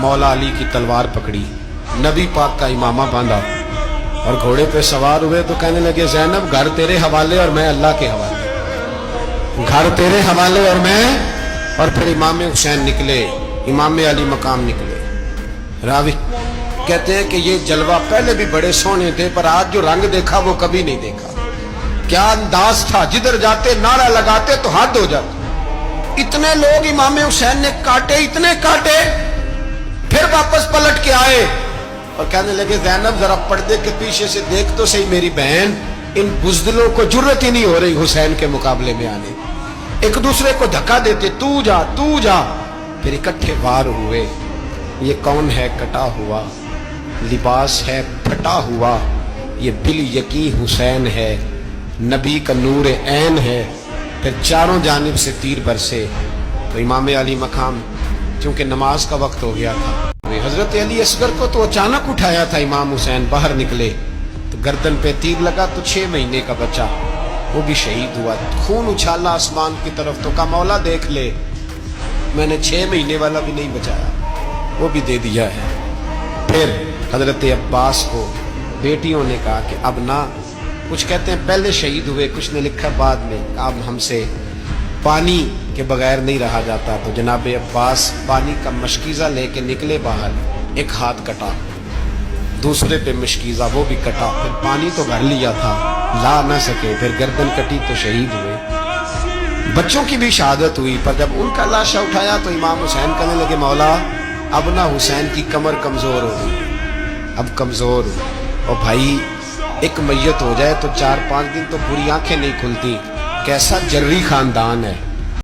मौला अली की तलवार पकड़ी, नबी पाक का इमामा बांधा और घोड़े पे सवार हुए तो कहने लगे ज़ैनब घर तेरे हवाले और मैं अल्लाह के हवाले, घर तेरे हवाले और मैं। और फिर इमाम हुसैन निकले, इमाम अली मकाम निकले। रावी कहते हैं कि ये जलवा पहले भी बड़े सोने थे पर आज जो रंग देखा वो कभी नहीं देखा। क्या अंदाज था, जिधर जाते नारा लगाते तो हाथ हो जाते। इतने लोग इमाम हुसैन ने काटे, इतने काटे, फिर वापस पलट के आए और कहने लगे ज़ैनब जरा पर्दे के पीछे से देख तो सही मेरी बहन, इन बुज़दिलों को जुर्रत ही नहीं हो रही हुसैन के मुकाबले में आने। एक दूसरे को धक्का देते, तू जा तू जा। फिर इकट्ठे वार हुए। ये कौन है कटा हुआ, लिबास है फटा हुआ, ये बिल यकीन हुसैन है, नबी का नूर ऐन है। फिर चारों जानिब से तीर बरसे। तो इमाम अली मकाम चूंकि नमाज का वक्त हो गया था, हजरत अली असगर को तो अचानक उठाया था इमाम हुसैन, बाहर निकले तो गर्दन पे तीर लगा तो 6 महीने का बच्चा वो भी शहीद हुआ। खून उछाला आसमान की तरफ तो कहा मौला देख ले, मैंने 6 महीने वाला भी नहीं बचाया, वो भी दे दिया है। फिर हजरत अब्बास को बेटियों ने कहा कि अब ना, कुछ कहते हैं पहले शहीद हुए, कुछ ने लिखा बाद में, अब हमसे पानी के बगैर नहीं रहा जाता। तो जनाब अब्बास पानी का मशकीज़ा लेके निकले बाहर, एक हाथ कटा, दूसरे पे मशकीज़ा वो भी कटा, फिर पानी तो भर लिया था, ला ना सके, फिर गर्दन कटी तो शहीद हुए। बच्चों की भी शहादत हुई। पर जब उनका लाशा उठाया तो इमाम हुसैन कहने लगे मौला अब ना हुसैन की कमर कमज़ोर हो गई, अब कमज़ोर हो। और भाई एक मैयत हो जाए तो 4-5 दिन तो पूरी आंखें नहीं खुलती। कैसा जर्री खानदान है।